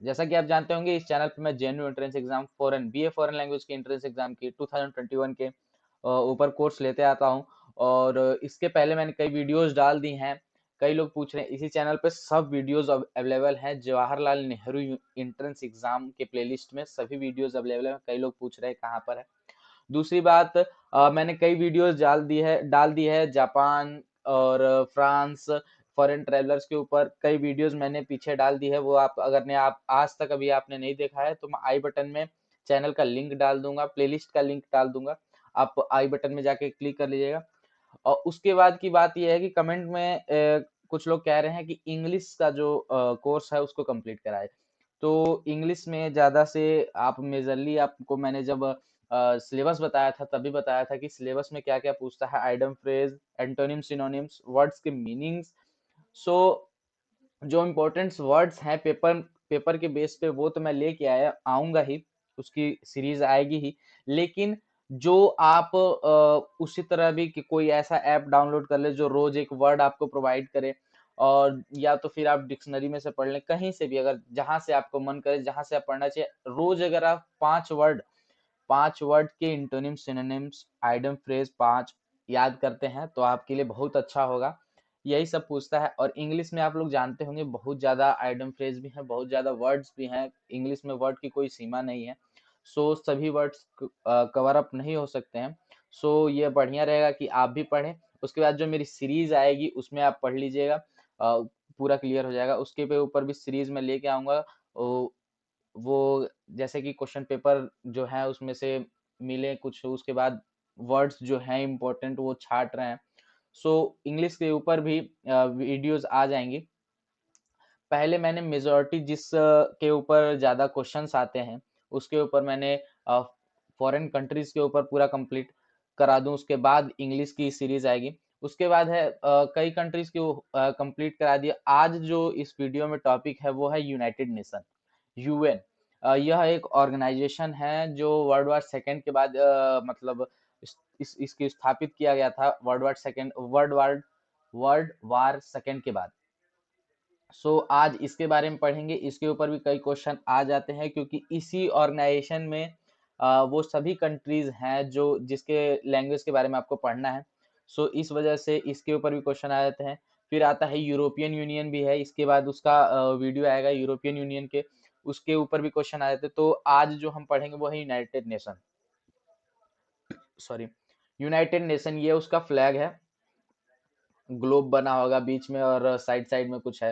जैसा कि आप जानते होंगे, इस चैनल पे मैं JNU entrance exam foreign BA foreign language के एंट्रेंस एग्जाम की 2021 के ऊपर कोर्स लेते आता हूं। और इसके पहले मैंने कई वीडियोस डाल दी हैं। कई लोग पूछ रहे हैं, इसी चैनल पे सब वीडियोस अवेलेबल हैं। जवाहरलाल नेहरू एंट्रेंस एग्जाम के प्लेलिस्ट में सभी वीडियोस अवेलेबल हैं। कई लोग पूछ रहे हैं कहाँ पर है। दूसरी बात, मैंने कई वीडियोस डाल दी है जापान और फ्रांस फॉरेन ट्रेवलर्स के ऊपर। कई वीडियोस मैंने पीछे डाल दी है, वो आप आज तक अभी आपने नहीं देखा है तो मैं आई बटन में चैनल का लिंक डाल दूंगा, प्लेलिस्ट का लिंक डाल दूंगा, आप आई बटन में जाके क्लिक कर लीजिएगा। और उसके बाद की बात यह है कि कमेंट में कुछ लोग कह रहे हैं कि इंग्लिश का जो कोर्स है उसको कंप्लीट कराए। तो इंग्लिश में ज़्यादा से आप मेजरली, आपको मैंने जब सिलेबस बताया था तभी बताया था कि सिलेबस में क्या क्या पूछता है, idem phrase, antonym, synonyms, words के मीनिंग्स। सो जो इम्पोर्टेंट्स वर्ड्स हैं पेपर पेपर के बेस पे वो तो मैं लेके आऊंगा ही, उसकी सीरीज आएगी ही। लेकिन जो आप उसी तरह भी कि कोई ऐसा ऐप डाउनलोड कर ले जो रोज एक वर्ड आपको प्रोवाइड करे, और या तो फिर आप डिक्शनरी में से पढ़ लें, कहीं से भी, अगर जहां से आपको मन करे जहां से आप पढ़ना चाहिए। रोज अगर आप 5 वर्ड के इंटोनिम, सिनोनिम्स, आइडम फ्रेज 5 याद करते हैं तो आपके लिए बहुत अच्छा होगा। यही सब पूछता है। और इंग्लिश में आप लोग जानते होंगे बहुत ज्यादा आइडम फ्रेज भी हैं, बहुत ज्यादा वर्ड्स भी हैं। इंग्लिश में वर्ड की कोई सीमा नहीं है। सो सभी वर्ड्स कवर अप नहीं हो सकते हैं। सो ये बढ़िया रहेगा कि आप भी पढ़ें। उसके बाद जो मेरी सीरीज आएगी उसमें आप पढ़ लीजिएगा, पूरा क्लियर हो जाएगा। उसके पे ऊपर भी सीरीज में लेके आऊंगा। वो जैसे कि क्वेश्चन पेपर जो है उसमें से मिले कुछ, उसके बाद वर्ड्स जो हैं इम्पोर्टेंट वो छाट रहे हैं। सो इंग्लिश के ऊपर भी वीडियोस आ जाएंगी। पहले मैंने मेजॉरिटी जिस के ऊपर ज़्यादा क्वेश्चंस आते हैं उसके ऊपर मैंने फॉरेन कंट्रीज के ऊपर पूरा कंप्लीट करा दूं, उसके बाद इंग्लिश की सीरीज आएगी। उसके बाद है कई कंट्रीज की कंप्लीट करा दिया। आज जो इस वीडियो में टॉपिक है वो है यूनाइटेड नेशन, यूएन। यह एक ऑर्गेनाइजेशन है जो वर्ल्ड वार सेकेंड के बाद मतलब इसकी स्थापित किया गया था वर्ल्ड वार सेकेंड के बाद। सो आज इसके बारे में पढ़ेंगे। इसके ऊपर भी कई क्वेश्चन आ जाते हैं क्योंकि इसी ऑर्गेनाइजेशन में वो सभी कंट्रीज हैं जो जिसके लैंग्वेज के बारे में आपको पढ़ना है। सो इस वजह से इसके ऊपर भी क्वेश्चन आ जाते हैं। फिर आता है यूरोपियन यूनियन भी है, इसके बाद उसका वीडियो आएगा यूरोपियन यूनियन के, उसके ऊपर भी क्वेश्चन आ जाते हैं। तो आज जो हम पढ़ेंगे वो है United nation, sorry, United nation. ये उसका फ्लैग है, ग्लोब बना होगा बीच में और साइड साइड में कुछ है।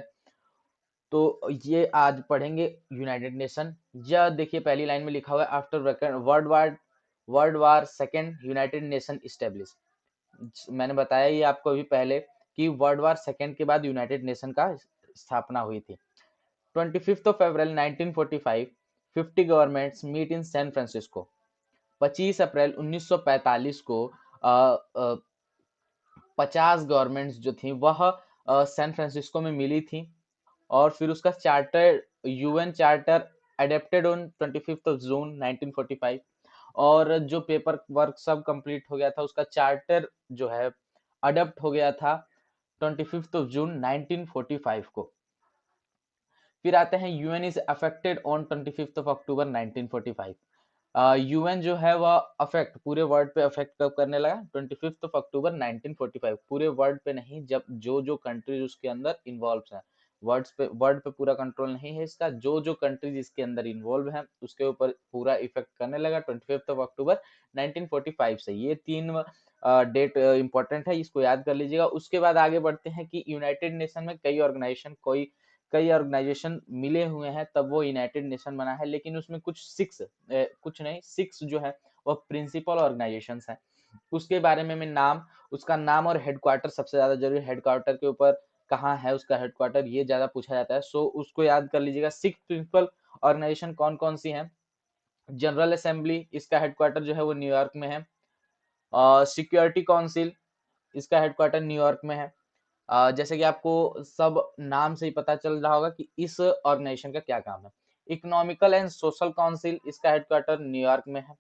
तो ये आज पढ़ेंगे यूनाइटेड नेशन। यह देखिए पहली लाइन में लिखा हुआ है, after world war second United nation establish. मैंने बताया ये आपको अभी पहले कि वर्ल्ड वार सेकेंड के बाद यूनाइटेड नेशन का स्थापना हुई थी। 25 अप्रैल 1945 50 governments meet in San Francisco. 25 अप्रैल 1945 को 50 गवर्नमेंट्स जो थी वह सैन फ्रांसिस्को में मिली थी। और फिर उसका charter, UN charter adapted on 25 जून 1945। और जो पेपर वर्क सब कंप्लीट हो गया था उसका चार्टर जो है अडप्ट हो गया था 25 जून 1945 को। फिर आते हैं UN is affected on 25 October 1945। UN जो है वह अफेक्ट पूरे वर्ल्ड पे अफेक्ट कब करने लगा, 25 अक्टूबर 1945। पूरे वर्ल्ड पे नहीं, जब जो जो कंट्रीज उसके अंदर इन्वॉल्व हैं। वर्ल्ड पे पूरा कंट्रोल नहीं है इसका, जो जो कंट्रीज इसके अंदर इन्वॉल्व हैं उसके ऊपर पूरा इफेक्ट करने लगा 25 अक्टूबर 1945 से। ये 3 डेट इंपॉर्टेंट है, इसको याद कर लीजिएगा। उसके बाद आगे बढ़ते हैं कि यूनाइटेड नेशन में कई ऑर्गेनाइजेशन मिले हुए हैं तब वो यूनाइटेड नेशन बना है। लेकिन उसमें कुछ नहीं, 6 जो है वो प्रिंसिपल ऑर्गेनाइजेशन हैं। उसके बारे में मैं उसका नाम और हेडक्वार्टर सबसे ज्यादा जरूरी, हेडक्वार्टर के ऊपर कहाँ है उसका हेडक्वार्टर, ये ज्यादा पूछा जाता है। सो उसको याद कर लीजिएगा। 6 प्रिंसिपल ऑर्गेनाइजेशन कौन कौन सी है। जनरल असेंबली, इसका हेडक्वार्टर जो है वो न्यूयॉर्क में है। सिक्योरिटी काउंसिल, इसका हेडक्वार्टर न्यूयॉर्क में है। जैसे कि आपको सब नाम से ही पता चल रहा होगा कि इस ऑर्गेनाइजेशन का क्या काम है। इकोनॉमिकल एंड सोशल काउंसिल, इसका हेडक्वार्टर न्यूयॉर्क में है।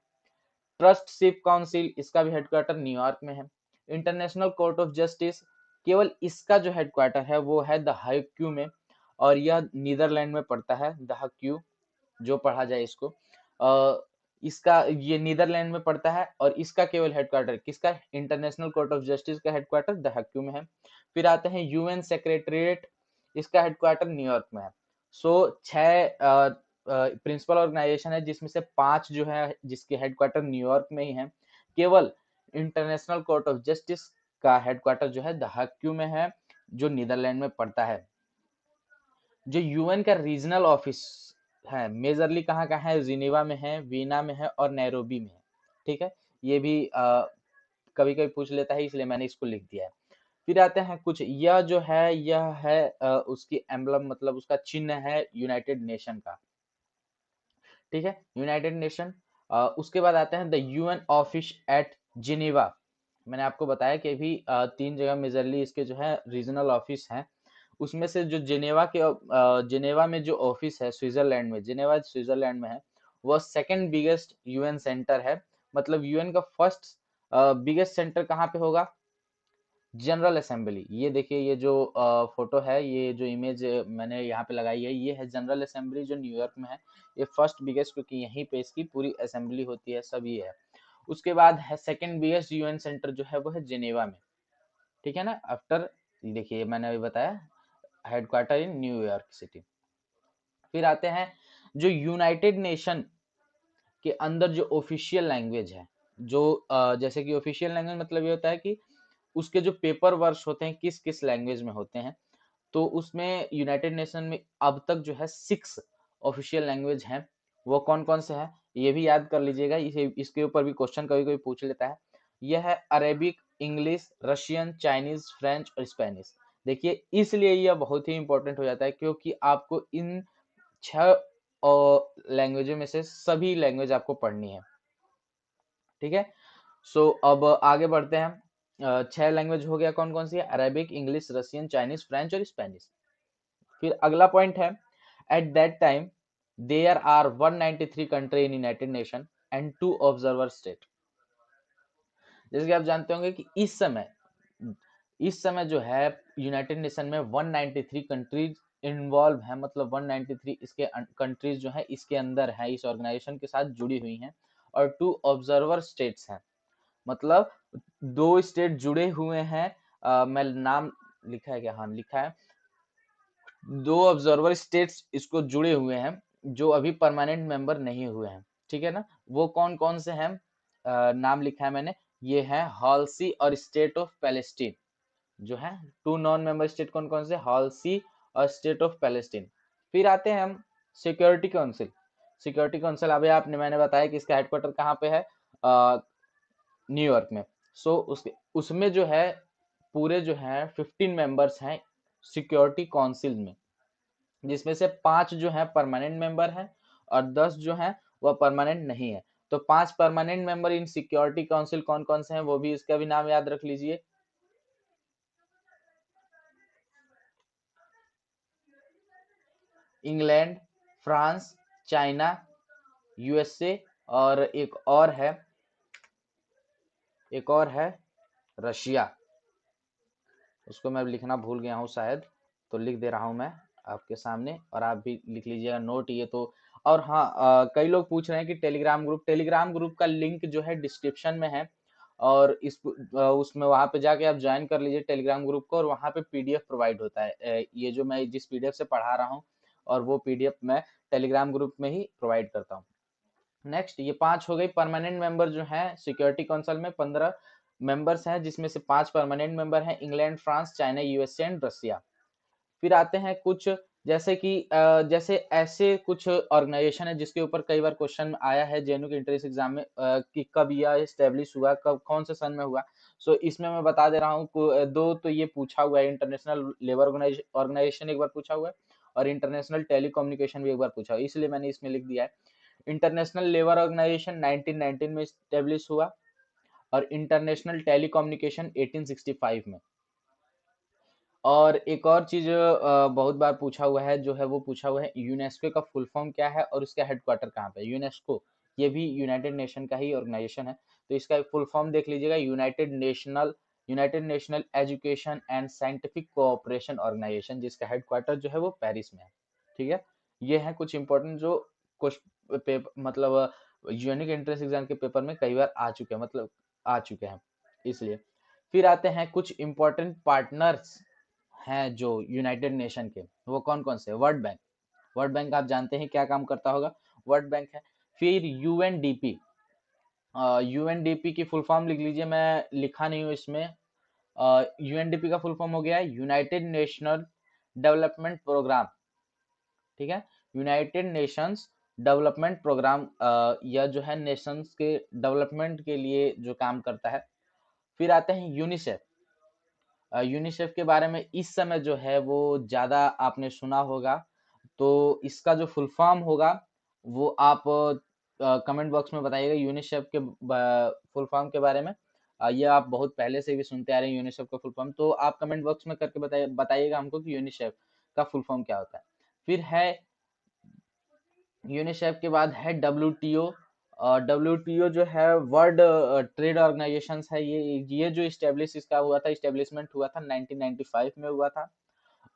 ट्रस्टशिप काउंसिल, इसका भी हेडक्वार्टर न्यूयॉर्क में है। इंटरनेशनल कोर्ट ऑफ जस्टिस, केवल इसका जो हेडक्वार्टर है वो है द हाईक्यू में। और यह नीदरलैंड में पड़ता है। द क्यू जो पढ़ा जाए इसको, इसका ये नीदरलैंड में पड़ता है और इसका केवल हेडक्वार्टर किसका, इंटरनेशनल कोर्ट ऑफ जस्टिस का हेडक्वार्टर द क्यू में है। फिर आते हैं यूएन सेक्रेटरीट, इसका हेडक्वार्टर न्यूयॉर्क में है। सो 6 प्रिंसिपल ऑर्गेनाइजेशन है जिसमें से 5 जो है जिसके हेडक्वार्टर न्यूयॉर्क में ही है। केवल इंटरनेशनल कोर्ट ऑफ जस्टिस का हेडक्वार्टर जो है द क्यू में है, जो नीदरलैंड में पड़ता है। जो यूएन का रीजनल ऑफिस है मेजरली कहाँ का है, जिनेवा में है, वीना में है और नैरोबी में है। ठीक है, ये भी कभी कभी पूछ लेता है इसलिए मैंने इसको लिख दिया है। फिर आते हैं कुछ, यह जो है यह है उसकी एम्बलम मतलब उसका चिन्ह है यूनाइटेड नेशन का। ठीक है, यूनाइटेड नेशन। उसके बाद आते हैं the UN office at Geneva. मैंने आपको बताया कि अभी 3 जगह मेजरली इसके जो है रीजनल ऑफिस हैं। उसमें से जो जिनेवा में जो ऑफिस है स्विट्जरलैंड में, जिनेवा स्विट्जरलैंड में है, वह सेकंड बिगेस्ट यूएन सेंटर है। मतलब यूएन का फर्स्ट बिगेस्ट सेंटर कहाँ पे होगा, जनरल असेंबली। ये देखिए, ये जो फोटो है, ये जो इमेज मैंने यहाँ पे लगाई है, ये है जनरल असेंबली जो न्यूयॉर्क में है। ये फर्स्ट बिगेस्ट क्योंकि यहीं पे इसकी पूरी असेंबली होती है, सब ये है। उसके बाद है सेकंड बिगेस्ट यूएन सेंटर जो है वो है जिनेवा में। ठीक है ना, आफ्टर, देखिए मैंने अभी बताया हेडक्वार्टर इन न्यूयॉर्क सिटी। फिर आते हैं जो यूनाइटेड नेशन के अंदर जो ऑफिशियल लैंग्वेज है, जो जैसे कि ऑफिशियल लैंग्वेज मतलब ये होता है कि उसके जो पेपर वर्क होते हैं किस किस लैंग्वेज में होते हैं। तो उसमें यूनाइटेड नेशन में अब तक जो है 6 ऑफिशियल लैंग्वेज हैं। वो कौन कौन से हैं ये भी याद कर लीजिएगा, इसे इसके ऊपर भी क्वेश्चन कभी कभी पूछ लेता है। यह है Arabic, English, Russian, Chinese, French और स्पेनिश। देखिए इसलिए यह बहुत ही इंपॉर्टेंट हो जाता है क्योंकि आपको इन 6 लैंग्वेजों में से सभी लैंग्वेज आपको पढ़नी है। ठीक है, सो अब आगे बढ़ते हैं। 6 लैंग्वेज हो गया, कौन कौन सी है, Arabic, English, Russian, Chinese, French और स्पेनिश। फिर अगला पॉइंट है, at that time there are 193 country in United Nation and 2 observer state. जैसे कि आप जानते होंगे कि इस समय जो है यूनाइटेड नेशन में 193 कंट्रीज इन्वॉल्व है, मतलब 193 इसके कंट्रीज जो है इसके अंदर है, इस ऑर्गेनाइजेशन के साथ जुड़ी हुई हैं। और 2 ऑब्जर्वर स्टेट्स हैं, मतलब 2 स्टेट जुड़े हुए हैं। मैं नाम लिखा है क्या, हाँ लिखा है, 2 ऑब्जर्वर स्टेट्स इसको जुड़े हुए हैं जो अभी परमानेंट मेंबर नहीं हुए हैं। ठीक है ना, वो कौन कौन से हैं, नाम लिखा है मैंने, ये है हॉलसी और स्टेट ऑफ पैलेस्टीन जो है। 2 नॉन मेंबर स्टेट कौन कौन से, हॉलसी और स्टेट ऑफ पैलेस्टीन। फिर आते हैं हम सिक्योरिटी काउंसिल। सिक्योरिटी काउंसिल अभी आपने मैंने बताया कि इसका हेडक्वार्टर कहाँ पे है, न्यूयॉर्क में। सो उसमें जो है पूरे जो है 15 मेंबर्स हैं सिक्योरिटी काउंसिल में, जिसमें से 5 जो है परमानेंट मेंबर हैं और 10 जो हैं वह परमानेंट नहीं है। तो 5 permanent member in security council कौन कौन से हैं वो भी इसका भी नाम याद रख लीजिए। इंग्लैंड, फ्रांस, चाइना, यूएसए और एक और है रशिया। उसको मैं लिखना भूल गया हूँ शायद, तो लिख दे रहा हूँ मैं आपके सामने और आप भी लिख लीजिएगा नोट ये तो। और हाँ, कई लोग पूछ रहे हैं कि टेलीग्राम ग्रुप का लिंक जो है डिस्क्रिप्शन में है, और उसमें वहाँ पे जाके आप ज्वाइन कर लीजिए टेलीग्राम ग्रुप को, और वहाँ पे पीडीएफ प्रोवाइड होता है। ये जो मैं जिस पीडीएफ से पढ़ा रहा हूँ और वो पीडीएफ मैं टेलीग्राम ग्रुप में ही प्रोवाइड करता हूँ। नेक्स्ट, ये 5 हो गई परमानेंट मेंबर जो है सिक्योरिटी काउंसिल में 15 मेंबर्स हैं, जिसमें से 5 परमानेंट मेंबर हैं, England, France, China, USA and Russia. फिर आते हैं कुछ, जैसे कि जैसे ऐसे कुछ ऑर्गेनाइजेशन है जिसके ऊपर कई बार क्वेश्चन आया है जेएनयू के एंट्रेंस एग्जाम में, कि कब यह एस्टेब्लिश हुआ, कब कौन से सन में हुआ। सो इसमें मैं बता दे रहा हूँ, 2 तो ये पूछा हुआ है, इंटरनेशनल लेबर ऑर्गेनाइजेशन एक बार पूछा हुआ है और इंटरनेशनल टेलीकम्युनिकेशन भी एक बार पूछा हुआ है, इसलिए मैंने इसमें लिख दिया है। इंटरनेशनल लेबर ऑर्गेनाइजेशन 1919 में स्टेब्लिश हुआ और इंटरनेशनल टेलीकम्युनिकेशन 1865 में। और एक और चीज बहुत बार पूछा हुआ है, जो है वो पूछा हुआ है यूनेस्को का फुल फॉर्म क्या है और उसका हेडक्वार्टर कहाँ पे है। यूनेस्को ये भी यूनाइटेड नेशन का ही ऑर्गेनाइजेशन है, तो इसका फुल फॉर्म देख लीजिएगा, United National United National Education and Scientific Cooperation Organization, जिसका हेडक्वार्टर जो है वो पेरिस में है। ठीक है, ये है कुछ इंपॉर्टेंट जो मतलब यूनिक एंट्रेंस एग्जाम के पेपर में कई बार आ चुके हैं, मतलब आ चुके हैं इसलिए। फिर आते हैं कुछ इंपॉर्टेंट पार्टनर्स हैं जो यूनाइटेड नेशन के, वो कौन कौन से? वर्ल्ड बैंक, वर्ल्ड बैंक आप जानते हैं क्या काम करता होगा, वर्ल्ड बैंक है। फिर यूएनडीपी, यूएनडीपी की फुल फॉर्म लिख लीजिए, मैं लिखा नहीं हूँ इसमें। यूएनडीपी का फुल फॉर्म हो गया है यूनाइटेड नेशनल डेवलपमेंट प्रोग्राम। ठीक है, यूनाइटेड नेशंस डेवलपमेंट प्रोग्राम, यह जो है नेशंस के डेवलपमेंट के लिए जो काम करता है। फिर आते हैं यूनिसेफ। यूनिसेफ के बारे में इस समय जो है वो ज़्यादा आपने सुना होगा, तो इसका जो फुल फॉर्म होगा वो आप कमेंट बॉक्स में बताइएगा यूनिसेफ के फुल फॉर्म के बारे में। ये आप बहुत पहले से भी सुनते आ रहे हैं यूनिसेफ का फुल फॉर्म, तो आप कमेंट बॉक्स में करके बताइएगा हमको कि यूनिसेफ का फुल फॉर्म क्या होता है। फिर है यूनिसेफ के बाद है डब्ल्यूटीओ। डब्ल्यूटीओ जो है वर्ल्ड ट्रेड ऑर्गेनाइजेशन है, ये जो इस्टेब्लिश इसका हुआ था, इस्टेब्लिशमेंट हुआ था 1995 में हुआ था।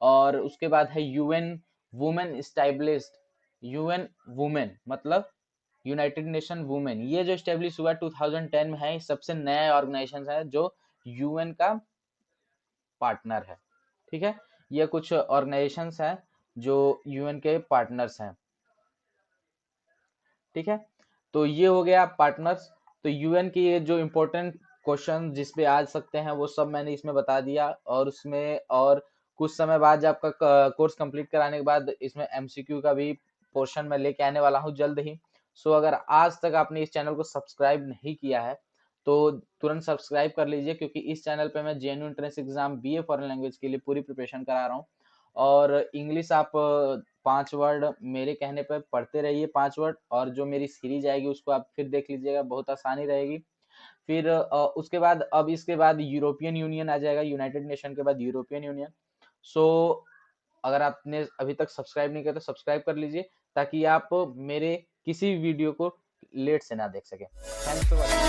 और उसके बाद है UN women established, UN women मतलब यूनाइटेड नेशन वुमेन, ये जो इस्टेब्लिश हुआ 2010 में है, सबसे नया ऑर्गेनाइजेशन है जो यूएन का पार्टनर है। ठीक है, ये कुछ ऑर्गेनाइजेशंस हैं जो यूएन के पार्टनर्स हैं। ठीक है, तो ये हो गया पार्टनर्स। तो यूएन के ये जो इम्पोर्टेंट क्वेश्चन जिस पे आ सकते हैं वो सब मैंने इसमें बता दिया, और उसमें और कुछ समय बाद जब आपका कोर्स कंप्लीट कराने के बाद इसमें एमसीक्यू का भी पोर्शन मैं लेके आने वाला हूँ जल्द ही। सो अगर आज तक आपने इस चैनल को सब्सक्राइब नहीं किया है तो तुरंत सब्सक्राइब कर लीजिए, क्योंकि इस चैनल पे मैं JNU entrance exam BA foreign language के लिए पूरी प्रिपरेशन करा रहा हूँ। और इंग्लिश आप 5 वर्ड मेरे कहने पर पढ़ते रहिए, 5 वर्ड, और जो मेरी सीरीज आएगी उसको आप फिर देख लीजिएगा, बहुत आसानी रहेगी। फिर उसके बाद अब इसके बाद यूरोपियन यूनियन आ जाएगा, यूनाइटेड नेशन के बाद यूरोपियन यूनियन। सो अगर आपने अभी तक सब्सक्राइब नहीं किया तो सब्सक्राइब कर लीजिए, ताकि आप मेरे किसी वीडियो को लेट से ना देख सके। Thanks for watching.